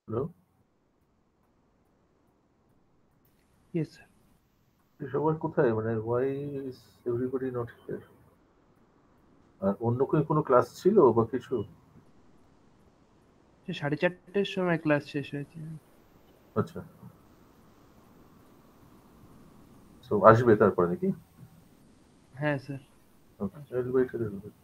Hello? Yes, sir. সবার কোথায়, মানে why is everybody not here? আর অন্য কোনো ক্লাস ছিল বা কিছু? 4:30-র সময় ক্লাস শেষ হয়েছে। আচ্ছা, সো আসবে তারপরে নাকি? হ্যাঁ sir. Okay, I'll wait a little bit.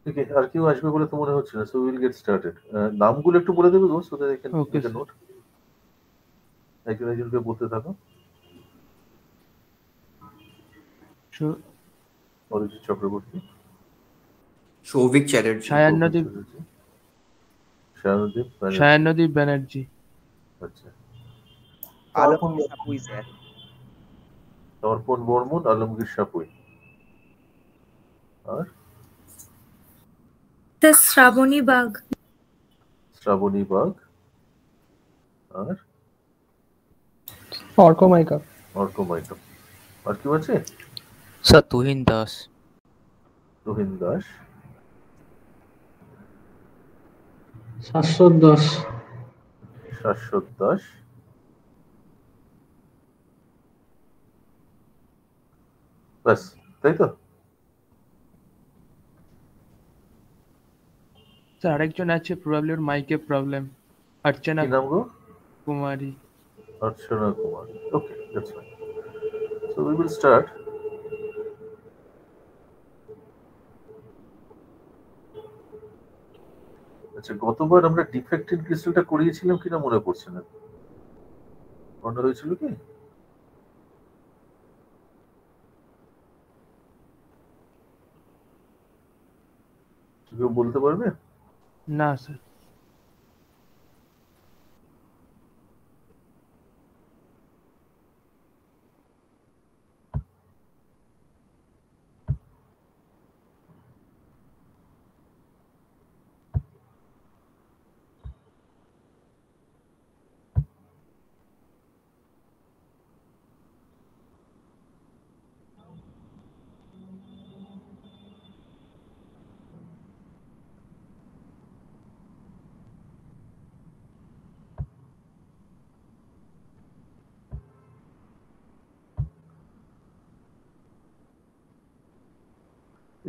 Okay, আর কেউ আসবে বলে তো মনে হচ্ছে না, so we'll get started. নামগুলো একটু বলে দেবে গো, so that I can Okay, make a sir. note. একজন একজনকে বলতে থাকো। Sure. অরিজিৎ চক্রবর্তী, সৌভিক চ্যাটার্জি, সায়ান্নদীপ শায়ানুদ্দিন, সায়ান্নদীপ ব্যানার্জি। আচ্ছা, আলমগীর সাপুই স্যার। তর্পণ বর্মন, আলমগীর সাপুই, আর শ্রাবণী বাগ, শ্রাবণী বাগ, আর অর্ক মাইকা। অর্ক মাইকা। আর কেউ আছে? স্যার তুহিন দাস। তুহিন দাস, শাশ্বত দাস, শাশ্বত দাস, ব্যাস, তাই তো? স্যার আরেকজন আছে, প্রবাবলি ওর মাইকে প্রবলেম, অর্চনা কি নাম গো? Kumari. Archana Kumar. Okay, that's fine. So we will start. আচ্ছা, গতবার আমরা ডিফেক্টেড ক্রিস্টালটা করিয়েছিলাম কিনা মনে পড়ছে না, মনে হয়েছিল কি? কেউ বলতে পারবে? না sir.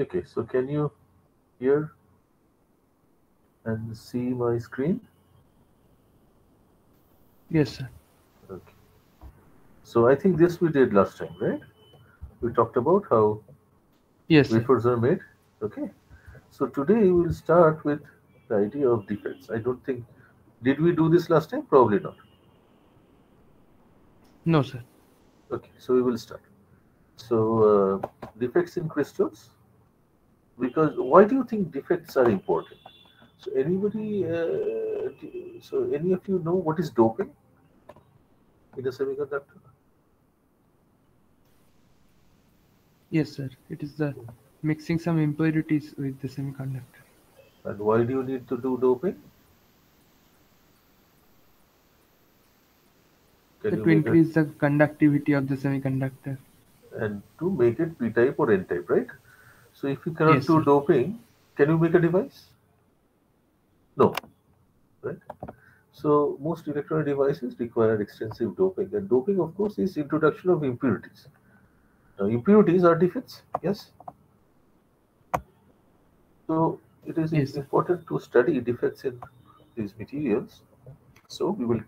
Okay, so can you hear and see my screen? Yes, sir. Okay. So I think this we did last time, right? We talked about how Yes, sir. wafers are made. Okay. So today we will start with the idea of defects. I don't think, did we do this last time? Probably not. No, sir. Okay, so we will start. So defects in crystals. Because why do you think defects are important? So anybody, so any of you know what is doping in a semiconductor? Yes, sir. It is the mixing some impurities with the semiconductor. And why do you need to do doping? Can you To make increase the conductivity of the semiconductor. and to make it p-type or n-type, right? So if you cannot Yes, do sir. doping, can you make a device? No, right? So most electronic devices require extensive doping, and doping, of course, is introduction of impurities. Now, impurities are defects, yes. So it is Yes, sir. important to study defects in these materials. So we will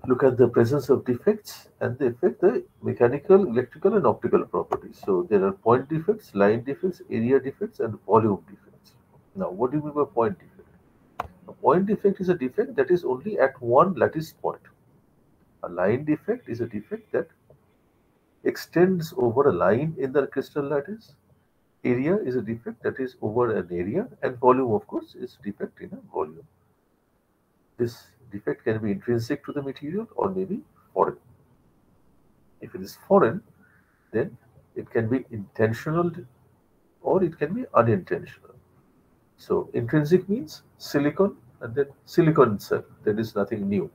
look at the presence of defects and they affect the mechanical, electrical, and optical properties. So there are point defects, line defects, area defects, and volume defects. Now, what do you mean by point defect? A point defect is a defect that is only at one lattice point. A line defect is a defect that extends over a line in the crystal lattice. Area is a defect that is over an area, and volume, of course, is defect in a volume. This defect can be intrinsic to the material or maybe foreign. If it is foreign, then it can be intentional or it can be unintentional. So intrinsic means silicon and then silicon itself. There is nothing new.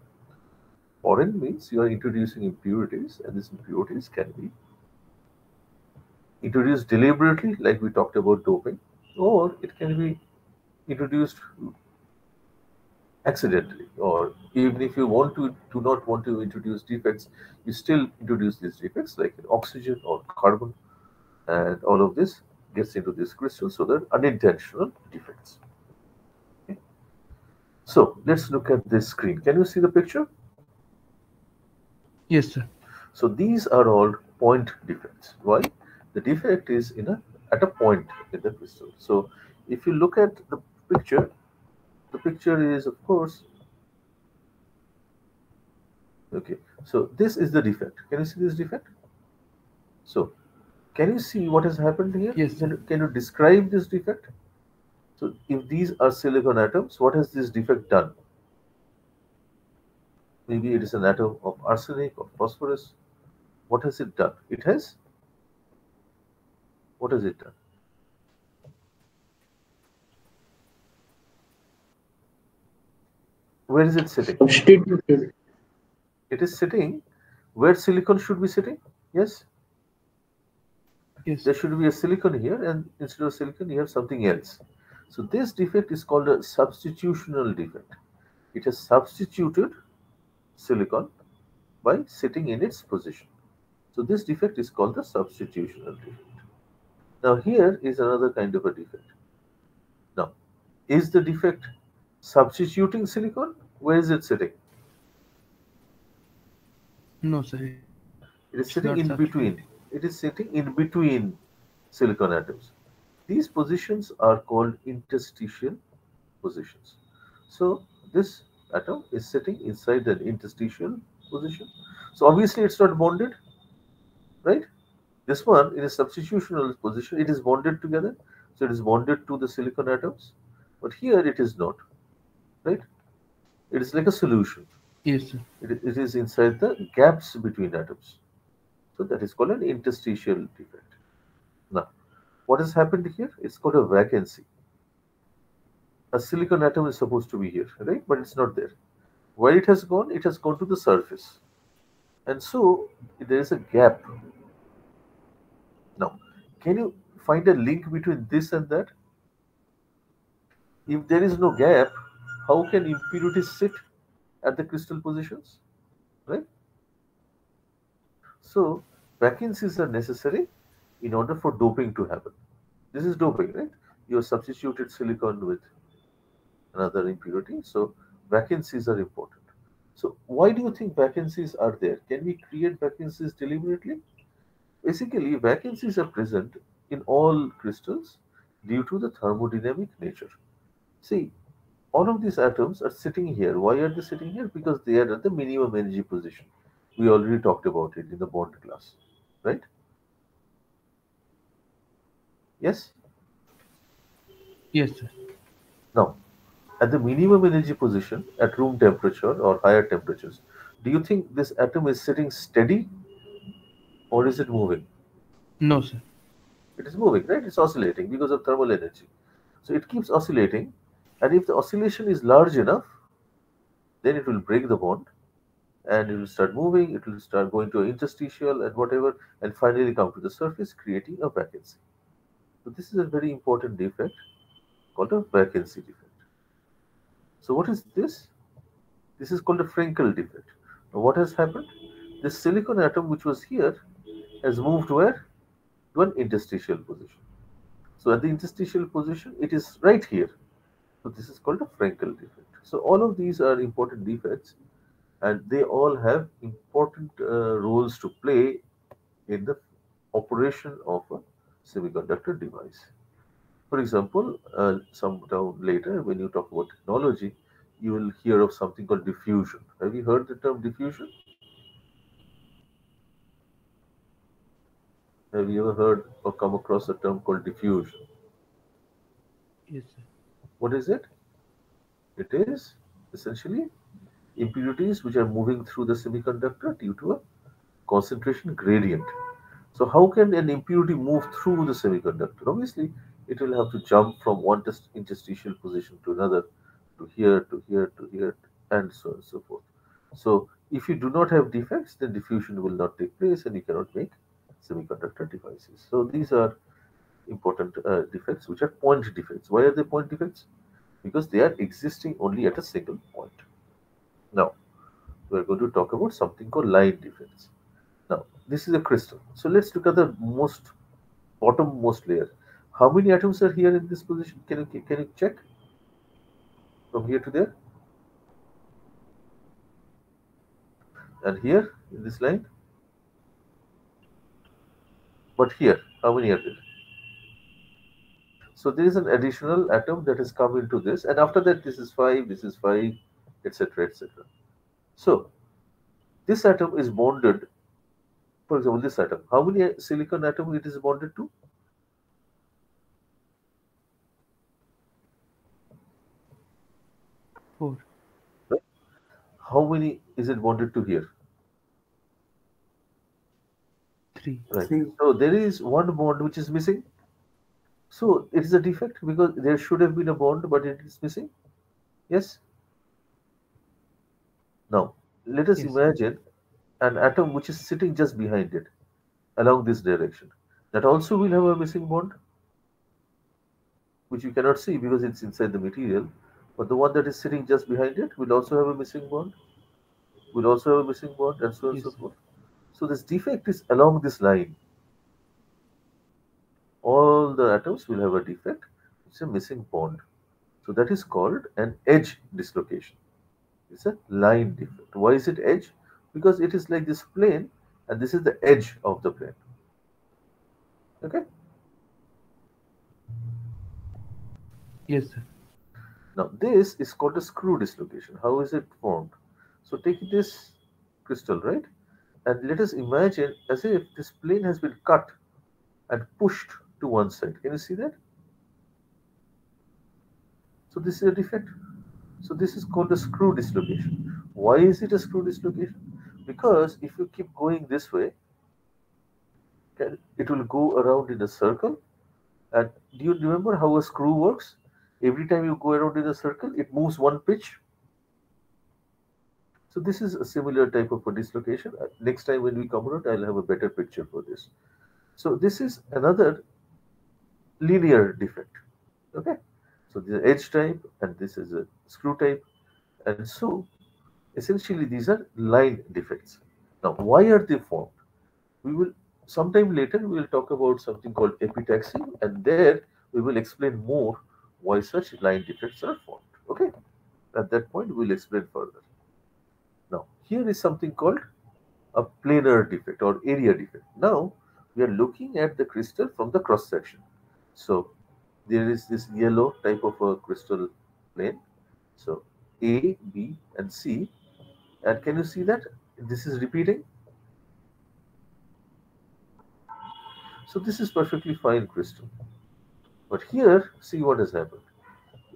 Foreign means you are introducing impurities and these impurities can be introduced deliberately, like we talked about doping, or it can be introduced accidentally, or even if you do not want to introduce defects, you still introduce these defects like in oxygen or carbon, and all of this gets into this crystal, so they're unintentional defects. Okay. So let's look at this screen. Can you see the picture? Yes, sir. So these are all point defects. Why? The defect is at a point in the crystal. So if you look at the picture is, of course, okay. So this is the defect. Can you see this defect? So can you see what has happened here? Yes, sir. Can you describe this defect? So if these are silicon atoms, what has this defect done? Maybe it is an atom of arsenic or phosphorus. What has it done? What has it done? Where is it sitting? Substituted. It is sitting where silicon should be sitting. Yes? Yes. There should be a silicon here, and instead of silicon, you have something else. So this defect is called a substitutional defect. It has substituted silicon by sitting in its position. So this defect is called the substitutional defect. Now here is another kind of a defect. Now, is the defect substituting silicon? Where is it sitting? No, sir. It is It's sitting not in between. substituting. It is sitting in between silicon atoms. These positions are called interstitial positions. So this atom is sitting inside an interstitial position. So obviously it's not bonded, right? This one in a substitutional position, it is bonded together. So it is bonded to the silicon atoms. But here it is not, right? It is like a solution. Yes, sir. It is inside the gaps between atoms. So that is called an interstitial defect. Now, what has happened here? It's called a vacancy. A silicon atom is supposed to be here, right? But it's not there. Where it has gone? It has gone to the surface. And so there is a gap. Now, can you find a link between this and that? If there is no gap, how can impurities sit at the crystal positions? Right? So vacancies are necessary in order for doping to happen. This is doping, right? You have substituted silicon with another impurity. So vacancies are important. So why do you think vacancies are there? Can we create vacancies deliberately? Basically, vacancies are present in all crystals due to the thermodynamic nature. See, all of these atoms are sitting here. Why are they sitting here? Because they are at the minimum energy position. We already talked about it in the bond class, right? Yes? Yes, sir. Now, at the minimum energy position at room temperature or higher temperatures, do you think this atom is sitting steady or is it moving? No, sir. It is moving, right? It's oscillating because of thermal energy. So it keeps oscillating, and if the oscillation is large enough, then it will break the bond and it will start moving, it will start going to an interstitial and whatever, and finally come to the surface, creating a vacancy. So this is a very important defect called a vacancy defect. So what is this? This is called a Frenkel defect. Now what has happened? This silicon atom which was here has moved where? To an interstitial position. So at the interstitial position, it is right here. So this is called a Frenkel defect. So all of these are important defects, and they all have important roles to play in the operation of a semiconductor device. For example, some time later, when you talk about technology, you will hear of something called diffusion. Have you heard the term diffusion? Have you ever heard or come across a term called diffusion? Yes, sir. What is it? It is essentially impurities which are moving through the semiconductor due to a concentration gradient. So how can an impurity move through the semiconductor? Obviously, it will have to jump from one interstitial position to another, to here, to here, to here, and so on and so forth. So if you do not have defects, then diffusion will not take place and you cannot make semiconductor devices. So these are important defects which are point defects. Why are they point defects? Because they are existing only at a single point. Now, we are going to talk about something called line defects. Now, this is a crystal. So let's look at the bottommost layer. How many atoms are here in this position? Can you check from here to there? And here in this line? But here, how many are there? So there is an additional atom that has come into this, and after that, this is 5, etc., etc. So this atom is bonded. For example, this atom. How many silicon atoms it is bonded to? Four. Right? How many is it bonded to here? Three. Right. So there is one bond which is missing. So it is a defect because there should have been a bond, but it is missing. Yes. Now let us Yes. imagine an atom which is sitting just behind it along this direction. That also will have a missing bond, which you cannot see because it's inside the material. But the one that is sitting just behind it will also have a missing bond, will also have a missing bond, and so on and Yes, so sir. forth. So this defect is along this line. All the atoms will have a defect. It's a missing bond. So that is called an edge dislocation. It's a line defect. Why is it edge? Because it is like this plane, and this is the edge of the plane. Okay. Yes, sir. Now this is called a screw dislocation. How is it formed? So take this crystal, right? And let us imagine as if this plane has been cut and pushed to one side. Can you see that? So this is a defect. So this is called a screw dislocation. Why is it a screw dislocation? Because if you keep going this way, it will go around in a circle. And do you remember how a screw works? Every time you go around in a circle, it moves one pitch. So this is a similar type of a dislocation. Next time when we come around, I'll have a better picture for this. So this is another linear defect. Okay. So this is edge type and this is a screw type. And so essentially these are line defects. Now, why are they formed? We will sometime later we will talk about something called epitaxy, and there we will explain more why such line defects are formed. Okay. At that point, we'll explain further. Now, here is something called a planar defect or area defect. Now, we are looking at the crystal from the cross section. So, there is this yellow type of a crystal plane. So A, B, and C. And can you see that this is repeating? So this is perfectly fine crystal. But here, see what has happened.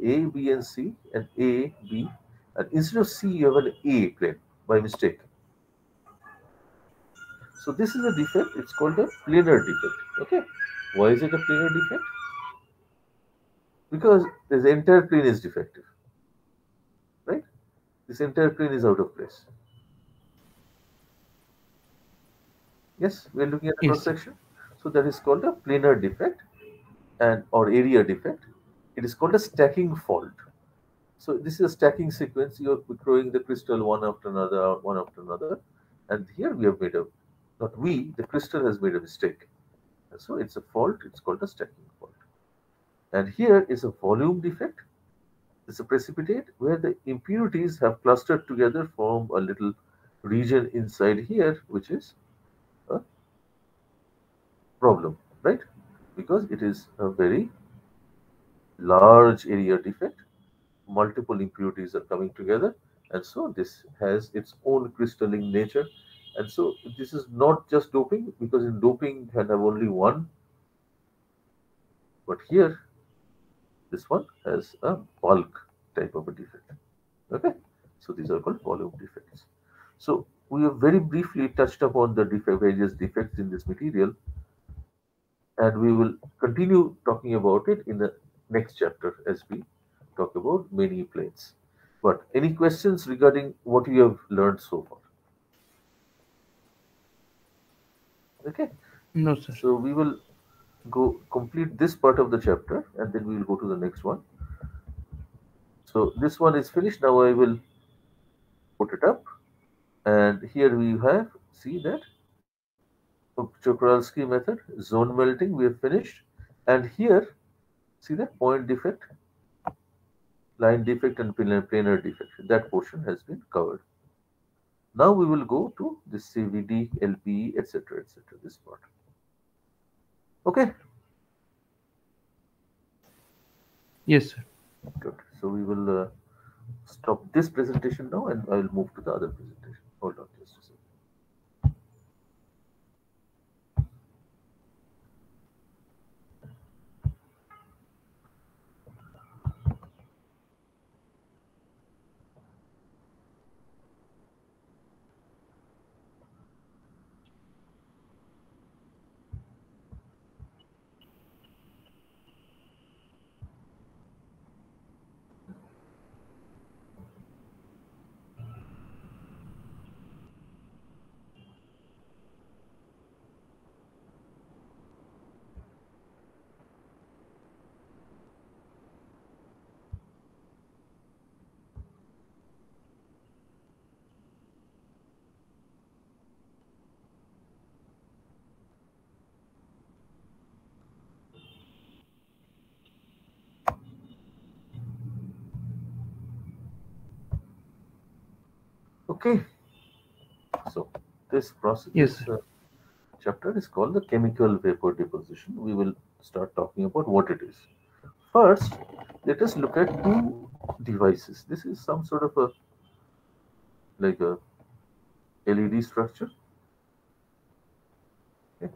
A, B, and C, and A, B, and instead of C, you have an A plane by mistake. So this is a defect. It's called a planar defect. Okay. Why is it a planar defect? Because this entire plane is defective. Right? This entire plane is out of place. Yes, we are looking at the cross Yes. section. So that is called a planar defect and or area defect. It is called a stacking fault. So this is a stacking sequence. You are throwing the crystal one after another, one after another, and here we have made a not we, the crystal has made a mistake. And so it's a fault. It's called a stacking fault. And here is a volume defect. It's a precipitate where the impurities have clustered together, form a little region inside here, which is a problem, right? Because it is a very large area defect. Multiple impurities are coming together, and so this has its own crystalline nature. And so this is not just doping, because in doping you can have only one, but here this one has a bulk type of a defect. Okay, so these are called volume defects. So we have very briefly touched upon the various defects in this material, and we will continue talking about it in the next chapter as we talk about many planes. But any questions regarding what you have learned so far? Okay, No, sir. so we will go complete this part of the chapter and then we will go to the next one. So this one is finished. Now I will put it up, and here we have, see that Czochralski method, zone melting, we have finished. And here, see that point defect, line defect, and planar defect. That portion has been covered. Now we will go to the CVD, LPE, etc., etc. This part. Okay, Yes, sir. good. So we will stop this presentation now, and I will move to the other presentation. Hold on just a second. Okay, so this process, Yes, this chapter is called the chemical vapor deposition. We will start talking about what it is. First, let us look at two devices. This is some sort of a like a LED structure, okay?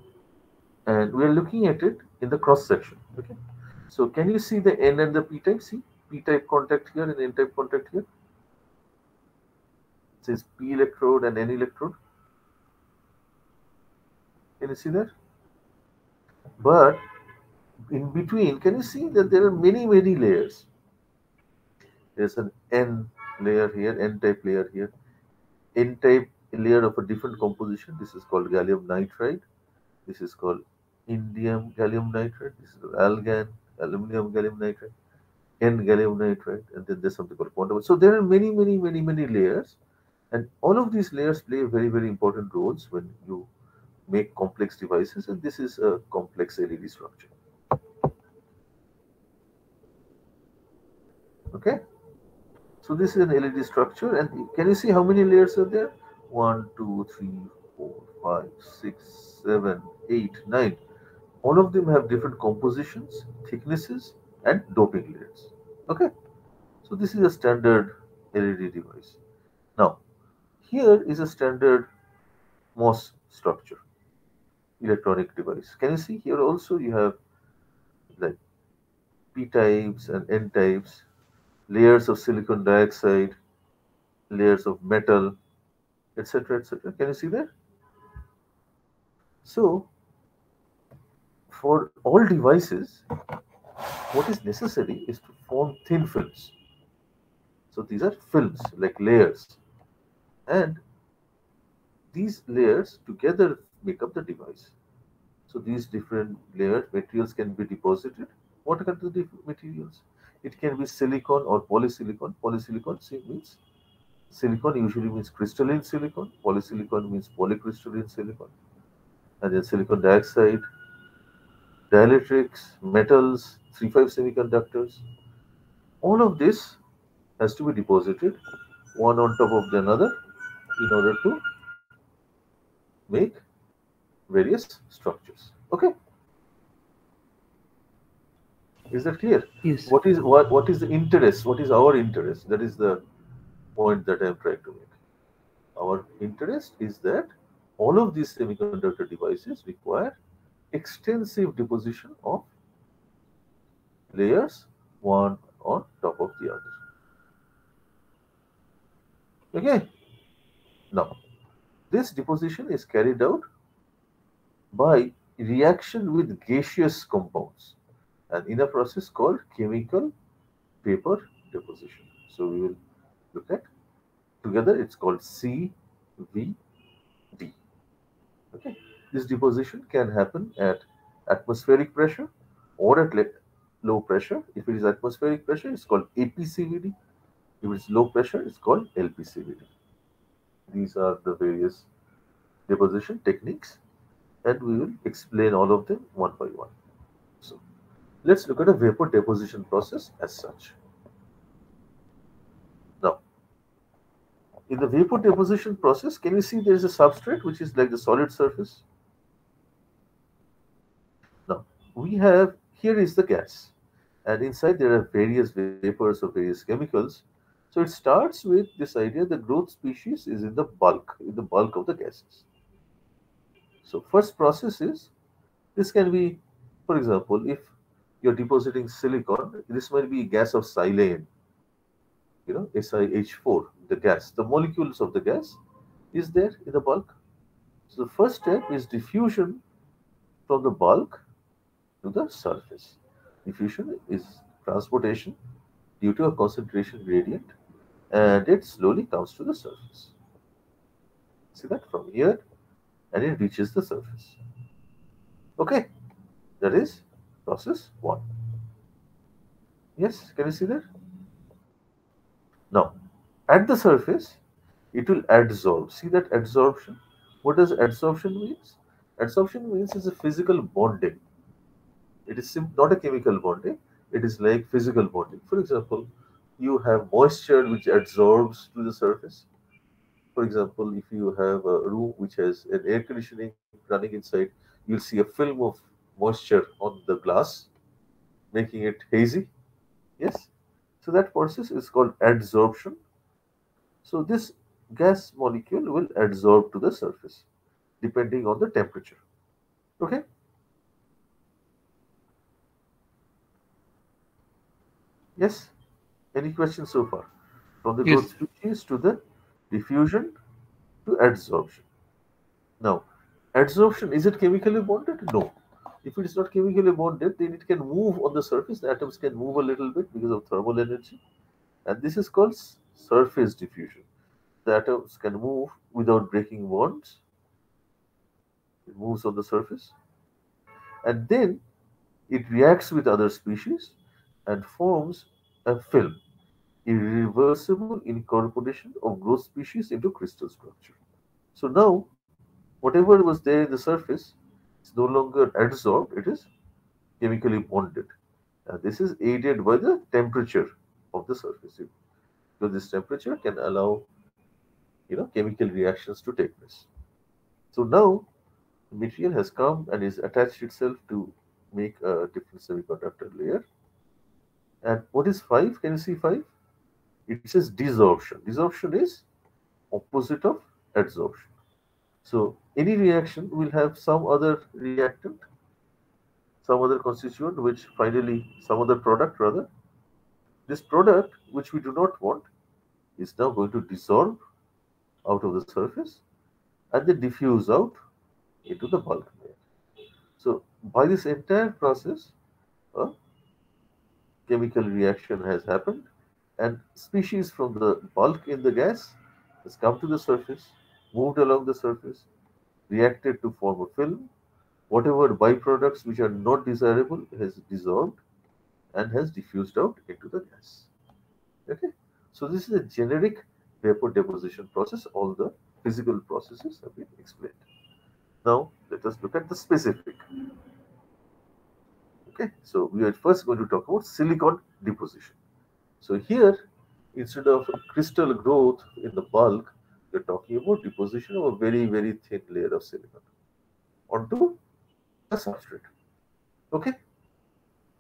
And we are looking at it in the cross section. Okay, so can you see the N and the P type? See P type contact here and N type contact here. It says P electrode and N electrode. Can you see that? But in between, can you see that there are many layers? There's an N layer here, N type layer here, N type layer of a different composition. This is called gallium nitride. This is called indium gallium nitride. This is algan, aluminum gallium nitride, N gallium nitride, and then there's something called quantum. So there are many layers, and all of these layers play very important roles when you make complex devices, and this is a complex LED structure. Okay, so this is an LED structure, and can you see how many layers are there? 1, 2, 3, 4, 5, 6, 7, 8, 9. All of them have different compositions, thicknesses, and doping layers. Okay, so this is a standard LED device. Now, here is a standard MOS structure, electronic device. Can you see here also you have like P types and N types, layers of silicon dioxide, layers of metal, etc. etc. Can you see that? So, for all devices, what is necessary is to form thin films. So, these are films like layers, and these layers together make up the device. So, these different layered materials can be deposited. What are the different materials? It can be silicon or polysilicon. Polysilicon means silicon usually means crystalline silicon, polysilicon means polycrystalline silicon, and then silicon dioxide, dielectrics, metals, 3,5 semiconductors. All of this has to be deposited one on top of the another in order to make various structures. Okay, is that clear? Yes. What is the interest? What is our interest? That is the point that I am trying to make. Our interest is that all of these semiconductor devices require extensive deposition of layers one on top of the other. Okay. Now, this deposition is carried out by reaction with gaseous compounds and in a process called chemical vapor deposition. So we will look at together. It's called CVD. Okay. This deposition can happen at atmospheric pressure or at low pressure. If it is atmospheric pressure, it's called APCVD. If it's low pressure, it's called LPCVD. These are the various deposition techniques, and we will explain all of them one by one. So, let's look at a vapor deposition process as such. Now, in the vapor deposition process, can you see there is a substrate which is like the solid surface? Now, we have here is the gas, and inside there are various vapors or various chemicals. So it starts with this idea the growth species is in the bulk of the gases. So first process is this can be, for example, if you're depositing silicon, this might be gas of silane, SiH4, the gas, the molecules of the gas is there in the bulk. So the first step is diffusion from the bulk to the surface. Diffusion is transportation due to a concentration gradient, and it slowly comes to the surface. See that from here, and it reaches the surface. Okay, that is process 1. Yes, can you see that? Now, at the surface, it will adsorb. See that adsorption? What does adsorption means? Adsorption means it's a physical bonding. It is not a chemical bonding. It is like physical bonding. For example, you have moisture which adsorbs to the surface. For example, if you have a room which has an air conditioning running inside, you'll see a film of moisture on the glass, making it hazy. Yes. So that process is called adsorption. So this gas molecule will adsorb to the surface depending on the temperature. Okay. Yes. Any questions so far? From the growth Yes. species to the diffusion to adsorption. Now, adsorption, is it chemically bonded? No. If it is not chemically bonded, then it can move on the surface. The atoms can move a little bit because of thermal energy. And this is called surface diffusion. The atoms can move without breaking bonds. It moves on the surface. And then it reacts with other species and forms a film, irreversible incorporation of growth species into crystal structure. So now, whatever was there in the surface is no longer adsorbed, it is chemically bonded. And this is aided by the temperature of the surface. Because this temperature can allow chemical reactions to take place. So now material has come and is attached itself to make a different semiconductor layer. And what is 5? Can you see 5? It says desorption. Desorption is opposite of adsorption. So any reaction will have some other reactant, some other constituent, which finally, some other product rather. This product, which we do not want, is now going to dissolve out of the surface and then diffuse out into the bulk layer. So by this entire process, a chemical reaction has happened, and species from the bulk in the gas has come to the surface, moved along the surface, reacted to form a film. Whatever byproducts which are not desirable has dissolved and has diffused out into the gas. Okay, so this is a generic vapor deposition process. All the physical processes have been explained. Now let us look at the specific. Okay, so we are first going to talk about silicon deposition. So here, instead of crystal growth in the bulk, we are talking about deposition of a very, very thin layer of silicon onto the substrate. Okay,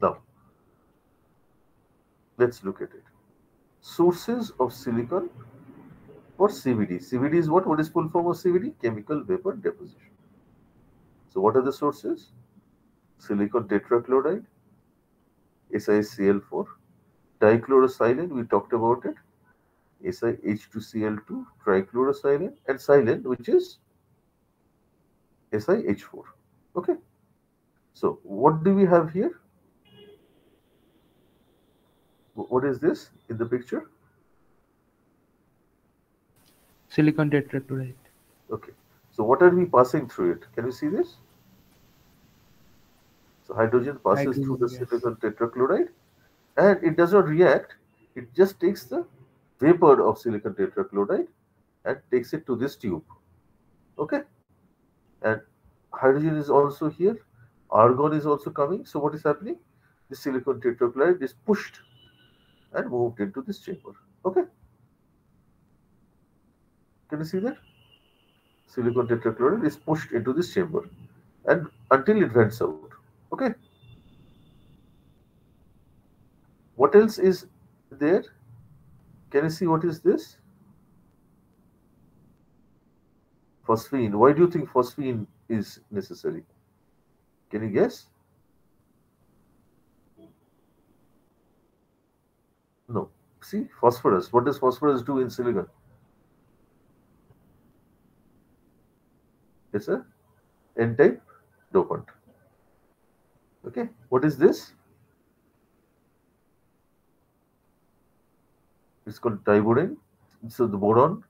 now let's look at it. Sources of silicon for CVD. CVD is what? What is full form of CVD? Chemical vapor deposition. So what are the sources? Silicon tetrachloride, SiCl4, dichlorosilane, we talked about it, SiH2Cl2, trichlorosilane, and silane, which is SiH4. Okay. So what do we have here? What is this in the picture? Silicon tetrachloride. Okay. So what are we passing through it? Can you see this? So hydrogen passes through the Hydrogen, yes. silicon tetrachloride, and it does not react. It just takes the vapor of silicon tetrachloride and takes it to this tube. Okay. And hydrogen is also here. Argon is also coming. So what is happening? The silicon tetrachloride is pushed and moved into this chamber. Okay. Can you see that? Silicon tetrachloride is pushed into this chamber and until it vents out. Okay. What else is there? Can you see what is this? Phosphine. Why do you think phosphine is necessary? Can you guess? No. See, phosphorus. What does phosphorus do in silicon? It's a N-type dopant. Okay. What is this? It's called diborane. So the boron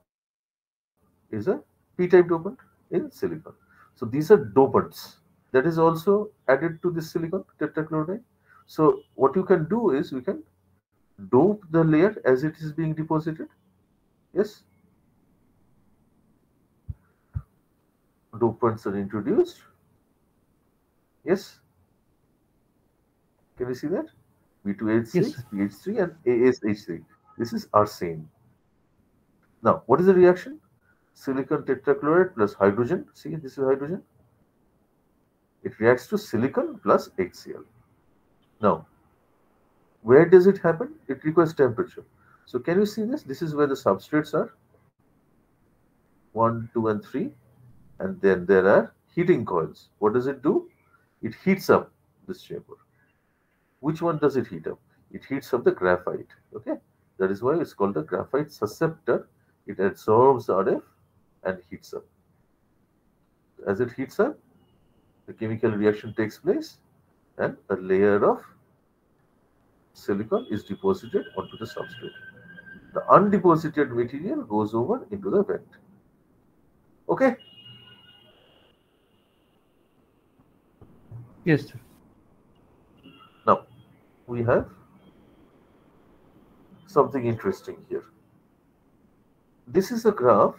is a P-type dopant in silicon. So these are dopants. That is also added to this silicon tetrachloride. So what you can do is we can dope the layer as it is being deposited. Yes. Dopants are introduced. Yes. Can you see that? B2H6, Yes, PH3, and ASH3. This is arsine. Now, what is the reaction? Silicon tetrachloride plus hydrogen. See, this is hydrogen. It reacts to silicon plus HCl. Now, where does it happen? It requires temperature. So, can you see this? This is where the substrates are 1, 2, and 3. And then there are heating coils. What does it do? It heats up this chamber. Which one does it heat up? It heats up the graphite. Okay, that is why it's called the graphite susceptor. It absorbs the RF and heats up. As it heats up, the chemical reaction takes place and a layer of silicon is deposited onto the substrate. The undeposited material goes over into the vent. Okay. yes, sir. Now, we have something interesting here. This is a graph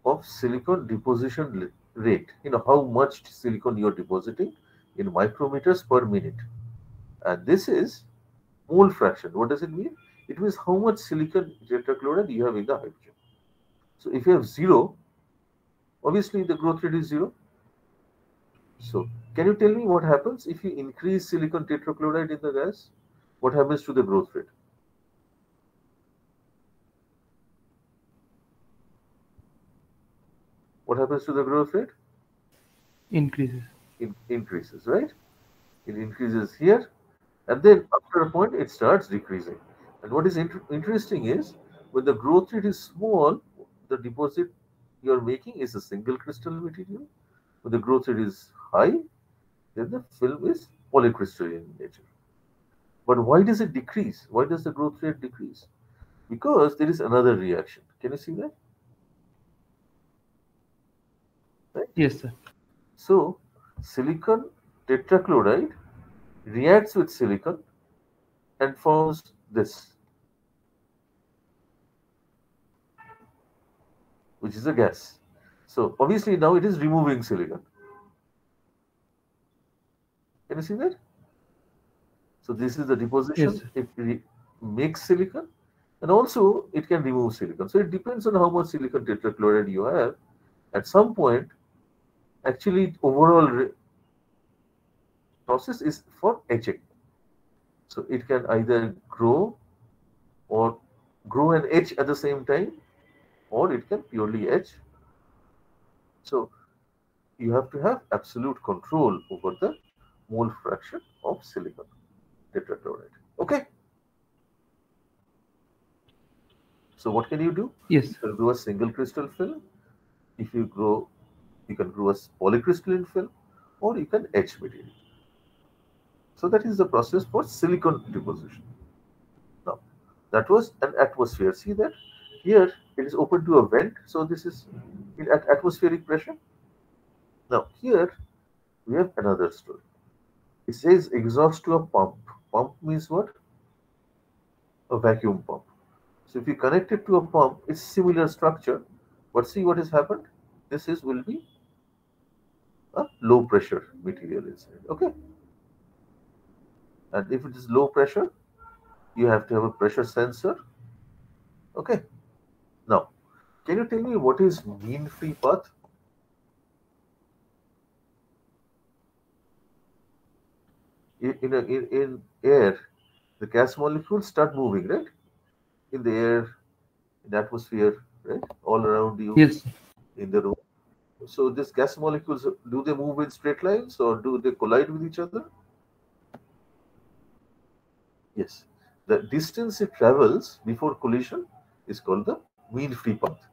of silicon deposition rate. You know, how much silicon you are depositing in micrometers per minute. And this is mole fraction. What does it mean? It means how much silicon tetrachloride you have in the hydrogen. So if you have 0, obviously the growth rate is 0. So, can you tell me what happens if you increase silicon tetrachloride in the gas? What happens to the growth rate? What happens to the growth rate? Increases. It increases, right? It increases here, and then after a point, it starts decreasing. And what is interesting is when the growth rate is small, the deposit you're making is a single crystal material. When the growth rate is high, then the film is polycrystalline in nature. But why does it decrease? Why does the growth rate decrease? Because there is another reaction. Can you see that? Right? Yes, sir. So, silicon tetrachloride reacts with silicon and forms this, which is a gas. So, obviously, now it is removing silicon. Can you see that? So, this is the Yes, deposition. sir. It makes silicon and also it can remove silicon. So, it depends on how much silicon tetrachloride you have. At some point, actually, overall process is for etching. So, it can either or grow and etch at the same time, or it can purely etch. So, you have to have absolute control over the mole fraction of silicon tetrachloride. Okay. So what can you do? Yes, You sir. can grow a single crystal film. If you grow, you can grow a polycrystalline film, or you can etch material. So that is the process for silicon deposition. Now, that was an atmosphere. See that here it is open to a vent. So this is at atmospheric pressure. Now here we have another story. It says exhaust to a pump. Pump means what? A vacuum pump. So if you connect it to a pump, it's similar structure, but see what has happened. This is will be a low pressure material inside. Okay, and if it is low pressure, you have to have a pressure sensor. Okay, now can you tell me what is mean free path? In air, the gas molecules start moving, right? In the air, in the atmosphere, right? All around you Yes, sir. in the room. So these gas molecules, do they move in straight lines or do they collide with each other? Yes. The distance it travels before collision is called the mean free path.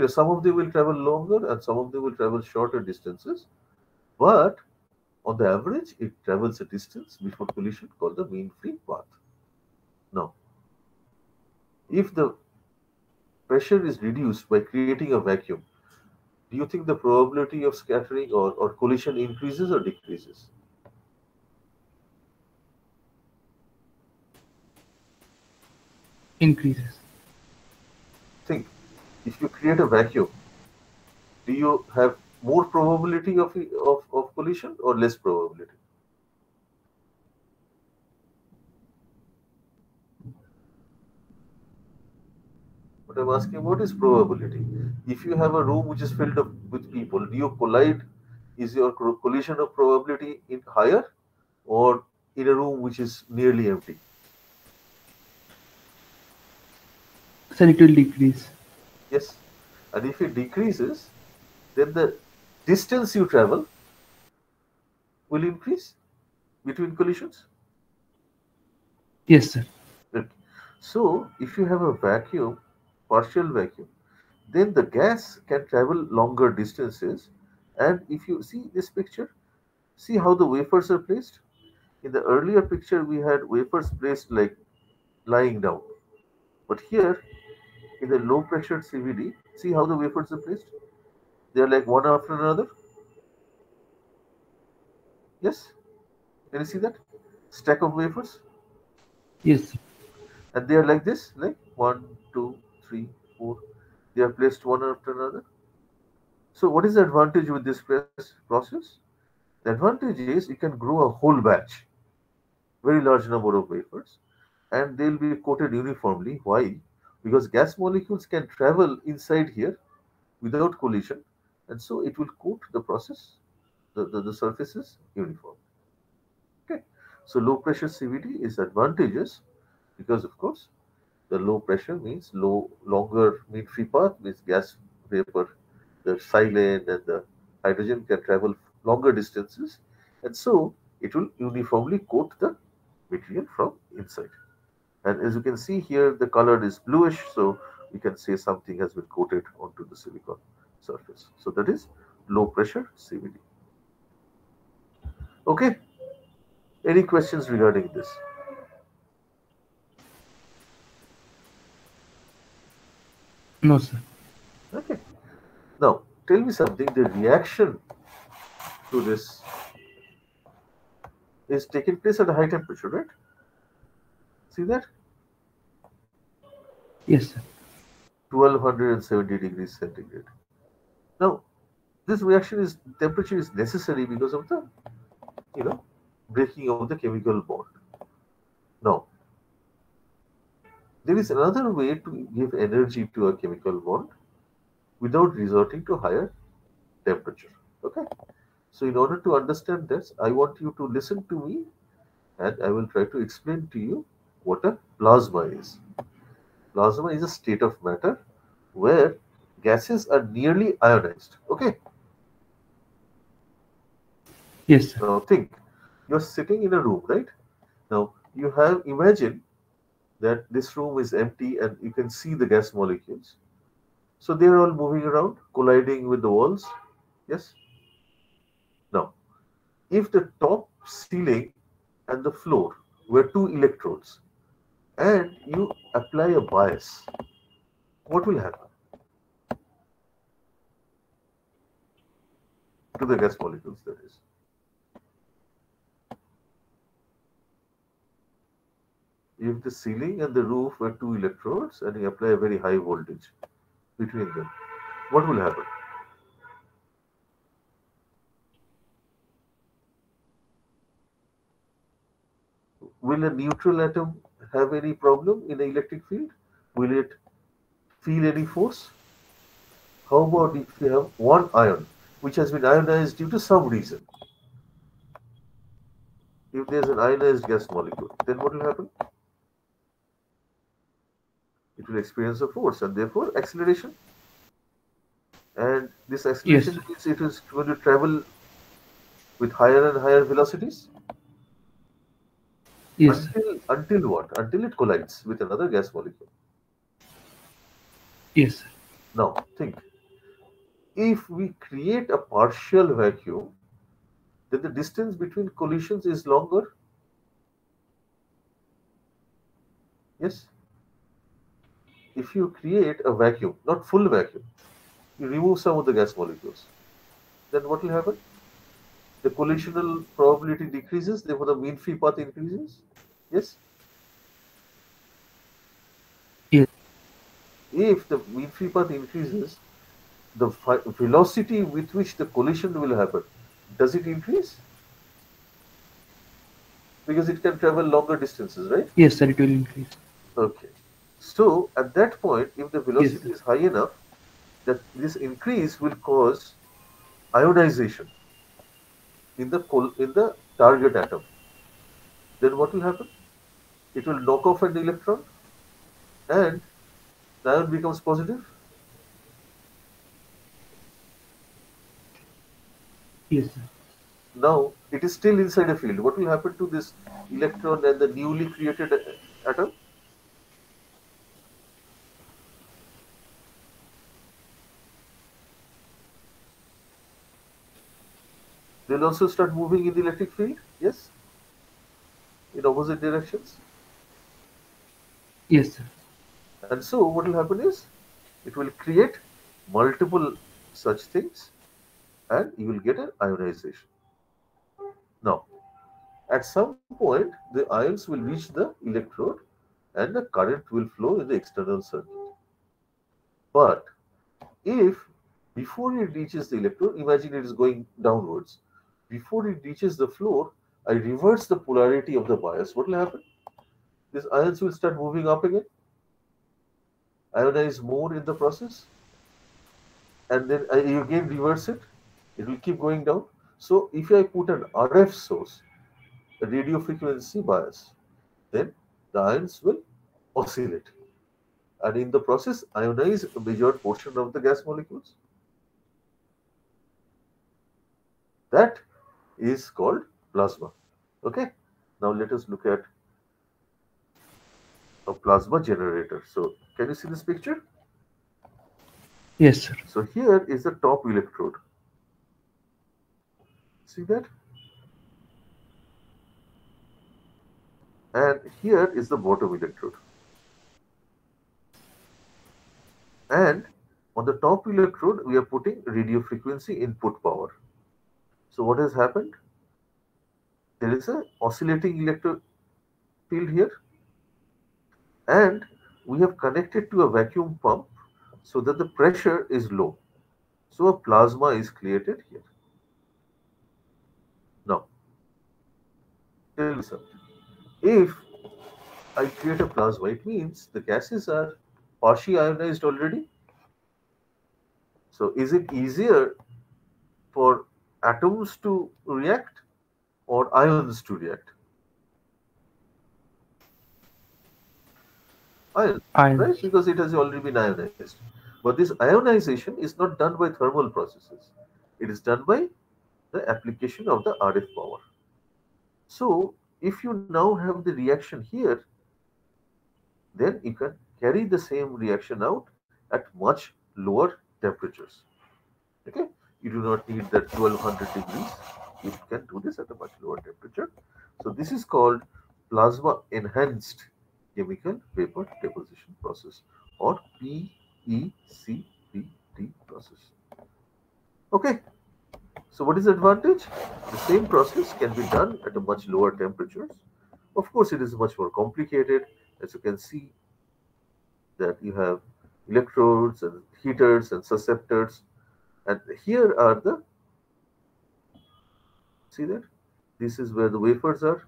Some of them will travel longer and some of them will travel shorter distances, but on the average, it travels a distance before collision called the mean free path. Now, if the pressure is reduced by creating a vacuum, do you think the probability of scattering or collision increases or decreases? Increases. Think, if you create a vacuum, do you have more probability of collision or less probability? What I'm asking, what is probability? If you have a room which is filled up with people, do you collide? Is your collision of probability in higher or in a room which is nearly empty? Sir, it will decrease. Yes. And if it decreases, then the distance you travel will increase between collisions. Yes, sir. Okay. So if you have a vacuum, partial vacuum, then the gas can travel longer distances. And if you see this picture, see how the wafers are placed. In the earlier picture, we had wafers placed like lying down. But here, in the low pressure CVD, see how the wafers are placed? They are like one after another. Yes? Can you see that? Stack of wafers. Yes, sir. And they are like this, like one, two, three, four. They are placed one after another. So what is the advantage with this process? The advantage is you can grow a whole batch, very large number of wafers, and they'll be coated uniformly. Why? Because gas molecules can travel inside here without collision, and so it will coat the process the surface is uniform. Okay, so low pressure CVD is advantageous because, of course, the low pressure means longer mean-free path, means gas vapor, the silane and the hydrogen can travel longer distances, and so it will uniformly coat the material from inside. And as you can see here, the color is bluish, so we can say something has been coated onto the silicon surface. So that is low pressure CVD. Okay. Any questions regarding this? No, sir. Okay. Now, tell me something. The reaction to this is taking place at a high temperature, right? See that? Yes, sir. 1270 degrees centigrade. Now, this reaction is temperature is necessary because of the breaking of the chemical bond. Now, there is another way to give energy to a chemical bond without resorting to higher temperature. Okay. So, in order to understand this, I want you to listen to me and I will try to explain to you what a plasma is. Plasma is a state of matter where gases are nearly ionized. Okay. Yes, sir. Now think, you're sitting in a room, right? Now you have imagine that this room is empty and you can see the gas molecules. So they are all moving around, colliding with the walls. Yes. Now, if the top, ceiling, and the floor were two electrodes, and you apply a bias, what will happen to the gas molecules? That is, if the ceiling and the roof were two electrodes and you apply a very high voltage between them, what will happen? Will a neutral atom have any problem in the electric field? Will it feel any force? How about if you have one ion which has been ionized due to some reason? If there's an ionized gas molecule, then what will happen? It will experience a force and therefore acceleration. And this acceleration means it is going to travel with higher and higher velocities. Yes. Until what? Until it collides with another gas molecule. Yes, sir. Now think, if we create a partial vacuum, then the distance between collisions is longer. Yes. If you create a vacuum, not full vacuum, you remove some of the gas molecules, then what will happen? The collisional probability decreases, therefore the mean free path increases. Yes. Yes. If the mean free path increases, the velocity with which the collision will happen, does it increase? Because it can travel longer distances, right? Yes, sir, it will increase. Okay. So at that point, if the velocity is high enough, that this increase will cause ionization in the target atom. Then what will happen? It will knock off an electron and the ion becomes positive. Yes, sir. Now it is still inside a field. What will happen to this electron and the newly created atom? They'll also start moving in the electric field, yes? In opposite directions. Yes, sir. And so what will happen is, it will create multiple such things and you will get an ionization. Now, at some point, the ions will reach the electrode and the current will flow in the external circuit. But if before it reaches the electrode, imagine it is going downwards. Before it reaches the floor, I reverse the polarity of the bias. What will happen? These ions will start moving up again, ionize more in the process, and then I again reverse it. It will keep going down. So if I put an RF source, a radio frequency bias, then the ions will oscillate, and in the process ionize a major portion of the gas molecules. That is called plasma. Okay, now let us look at a plasma generator. So can you see this picture? Yes, sir. So here is the top electrode. See that? And here is the bottom electrode. And on the top electrode, we are putting radio frequency input power. So what has happened? There is a oscillating electric field here, and we have connected to a vacuum pump so that the pressure is low. So a plasma is created here. Now, tell me something. If I create a plasma, it means the gases are partially ionized already. So is it easier for atoms to react or ions to react? Ions, Ions. right? Because it has already been ionized. But this ionization is not done by thermal processes. It is done by the application of the RF power. So if you now have the reaction here, then you can carry the same reaction out at much lower temperatures. Okay, you do not need that 1200 degrees. You can do this at a much lower temperature. So this is called plasma enhanced chemical vapor deposition process, or PECVD process. Okay, so what is the advantage? The same process can be done at a much lower temperatures. Of course, it is much more complicated. As you can see, that you have electrodes and heaters and susceptors, and here are the, see that this is where the wafers are,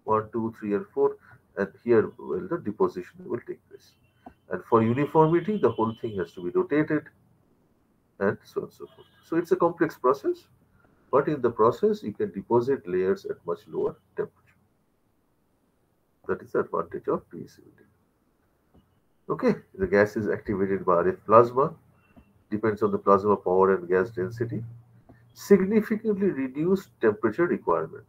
1, 2, 3, and 4, and here well the deposition will take place. And for uniformity, the whole thing has to be rotated, and so on and so forth. So it's a complex process, but in the process you can deposit layers at much lower temperature. That is the advantage of PECVD. Okay, the gas is activated by RF plasma, depends on the plasma power and gas density. Significantly reduced temperature requirement.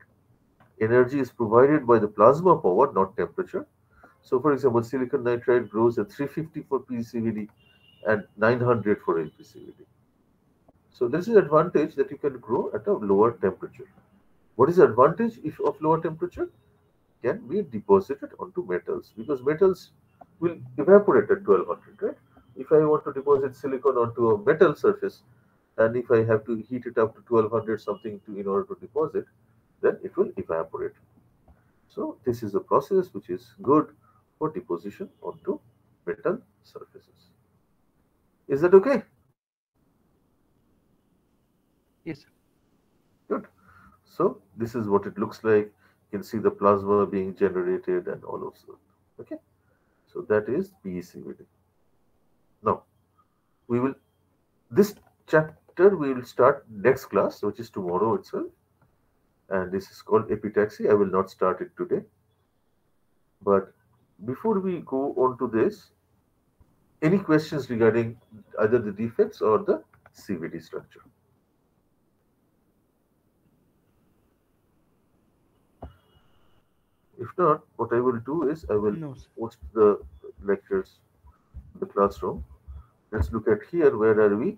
Energy is provided by the plasma power, not temperature. So for example, silicon nitride grows at 350 for PECVD and 900 for LPCVD. So this is the advantage, that you can grow at a lower temperature. What is the advantage of lower temperature? Can be deposited onto metals, because metals will evaporate at 1200, right? If I want to deposit silicon onto a metal surface, and if I have to heat it up to 1200 something in order to deposit, then it will evaporate. So this is a process which is good for deposition onto metal surfaces. Is that okay? Yes, sir. Good. So this is what it looks like. You can see the plasma being generated and all of that. Okay. So that is PECVD. Now we will, this chapter we will start next class, which is tomorrow itself, and this is called epitaxy. I will not start it today, but before we go on to this, any questions regarding either the defects or the CVD structure? If not, what I will do is I will No, sir. post the lectures in the classroom. Let's look at here. Where are we?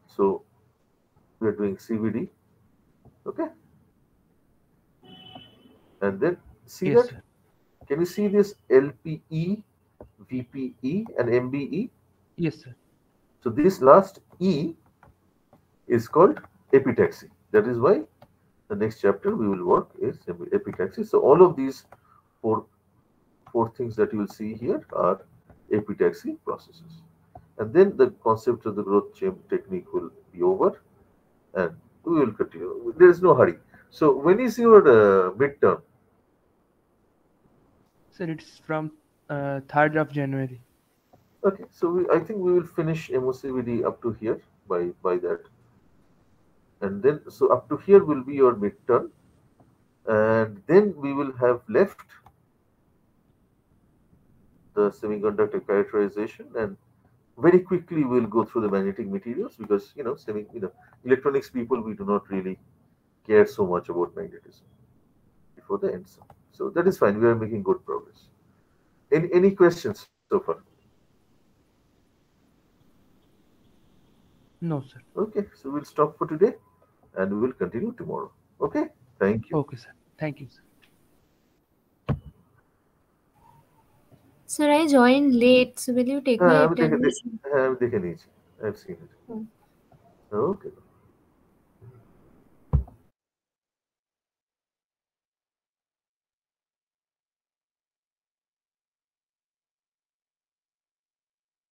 So we are doing CVD. Okay. And then see Yes, that? sir. Can you see this LPE, VPE, and MBE? Yes, sir. So this last E is called epitaxy. That is why the next chapter we will work is epitaxy. So all of these four things that you will see here are epitaxy processes. And then the concept of the growth chain technique will be over, and we will continue. There is no hurry. So when is your midterm? Sir, it's from 3rd of January. Okay, so I think we will finish MOCVD up to here by that. And then, so up to here will be your midterm. And then we will have left the semiconductor characterization, and very quickly we'll go through the magnetic materials, because electronics people, we do not really care so much about magnetism before the end. So that is fine. We are making good progress. Any questions so far? No, sir. Okay, so we'll stop for today and we will continue tomorrow. Okay, thank you. Okay, sir. Thank you, sir. Sir, I joined late, so will you take my They attendance? can each. I've seen it. Hmm. Okay.